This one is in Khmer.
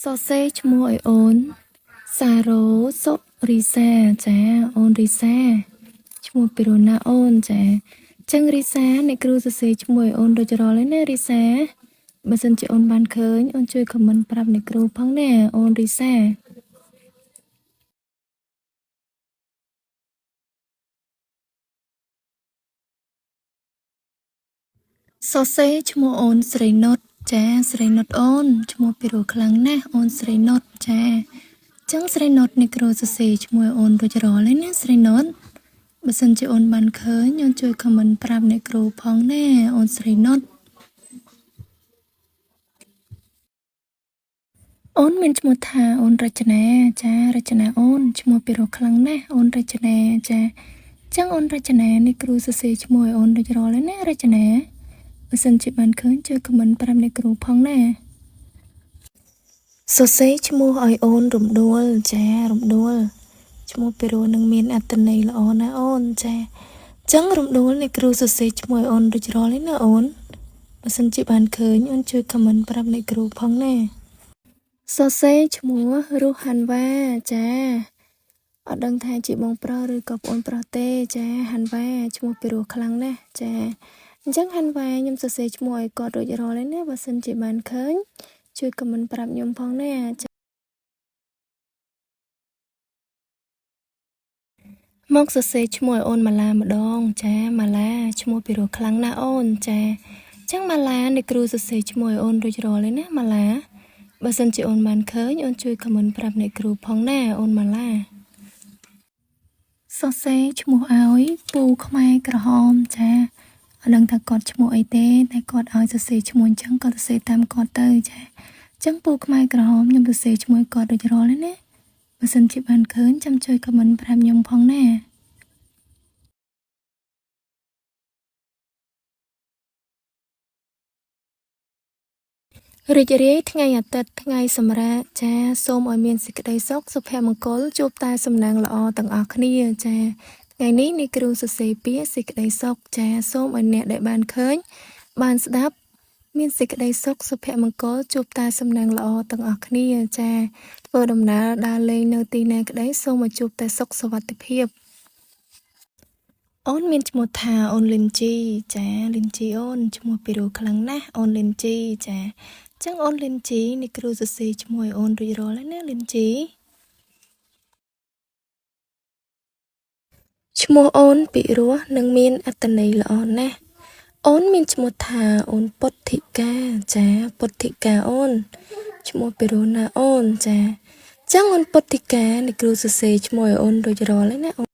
Sausage មួយអូនសារ៉ូសុរីសាចាអូនរីសាឈ្មោះពីរណាអូនចាចឹងរីសាអ្នកគ្រូសរសេរឈ្មោះឲ្យអូនដូចរាល់ហើយណារីសាបើសិនជាអូនបានឃើញអូនជួយខមមិនប្រាប់អ្នកគ្រូផងណាអូនរីសាសរសេរឈ្មោះអូនស្រីនុតចាស្រីនុតអូនឈ្មោះពីរខ្លាំងណាស់អូនស្រីនុតចាចឹងស្រីនុតអ្នកគ្រូសរសេរឈ្មោះអូនដូចរាល់ហើយណាស្រីនុតបើសិនជាអូនបានឃើញអូនជួយខមមិនប្រាប់អ្នកគ្រូផងណាអូនស្រីនុតអូនមានឈ្មោះថាអូនរចនាចារចនាអូនឈ្មោះពីរខ្លាំងណាស់អូនរចនាចាចឹងអូនរចនាអ្នកគ្រូសរសេរឈ្មោះឲ្យអូនដូចរាល់ហើយណារចនាបើសិនជាបានឃើញជួយខមមិនប្រាប់អ្នកគ្រូផងណាសរសេរឈ្មោះឲ្យអូនរំដួលចារំដួលឈ្មោះពីរនឹងមានអត្ថន័យល្អណាអូនចាចឹងរំដួលអ្នកគ្រូសរសេរឈ្មោះឲ្យអូនដូចរាល់ហើយណាអូនបើសិនជាបានឃើញអូនជួយខមមិនប្រាប់អ្នកគ្រូផងណាសរសេរឈ្មោះរុហាន់វ៉ាចាអត់ដឹងថាជាបងប្រុសឬក៏ប្អូនប្រុសទេចាហាន់វ៉ាឈ្មោះពីរខ្លាំងណាស់ចាអញ្ចឹងហាន់វ៉ាខ្ញុំសរសេរឈ្មោះឲ្យគាត់រួចរាល់ហើយណាបើសិនជាបានឃើញជួយខមមិនប្រាប់ខ្ញុំផងណាមកសរសេរឈ្មោះឲ្យអូនម៉ាឡាម្ដងចាម៉ាឡាឈ្មោះពីរខ្លាំងណាស់អូនចាចឹងម៉ាឡាអ្នកគ្រូសរសេរឈ្មោះឲ្យអូនរួចរាល់ហើយណាម៉ាឡាបើសិនជាអូនបានឃើញអូនជួយខមមិនប្រាប់អ្នកគ្រូផងណាអូនម៉ាឡាសរសេរឈ្មោះឲ្យពូខ្មែរក្រហមចាអត់ដឹងថាគាត់ឈ្មោះអីទេតែគាត់ឲ្យសរសេរឈ្មោះអញ្ចឹងគាត់សរសេរតាមគាត់ទៅចាអញ្ចឹងពូខ្មែរក្រហមខ្ញុំសរសេរឈ្មោះគាត់ដូចរាល់ហើយណាបើសិនជាបានឃើញចាំជួយខមមិនប្រាប់ខ្ញុំផងណារីករាយថ្ងៃអាទិត្យថ្ងៃសម្រាប់ចាសូមឲ្យមានសេចក្តីសុខសុភមង្គលជួបតែសំណាងល្អទាំងអស់គ្នាចាថ្ងៃនេះអ្នកគ្រូសរសេរពាក្យសេចក្តីសុខចាសូមឲ្យអ្នកដែលបានឃើញបានស្ដាប់មានសេចក្តីសុខសុភមង្គលជួបតែសំណាងល្អទាំងអស់គ្នាចាធ្វើដំណើរដើរលេងនៅទីណាក្តីសូមឲ្យជួបតែសុខសុវត្ថិភាពអូនមានឈ្មោះថាអូនលិនជីចាលិនជីអូនឈ្មោះពីរខ្លាំងណាស់អូនលិនជីចាចឹងអូនលិនជីអ្នកគ្រូសរសេរឈ្មោះឲ្យអូនរួចរាល់ហើយណាលិនជីឈ្មោះអូនពិរោះនឹងមានអត្ថន័យល្អណាស់អូនមានឈ្មោះថាអូនពុទ្ធិកាចាពុទ្ធិកាអូនឈ្មោះពិរោះណាអូនចាចឹងអូនពុទ្ធិកាអ្នកគ្រូសរសេរឈ្មោះឲ្យអូនរួចរាល់ហើយណា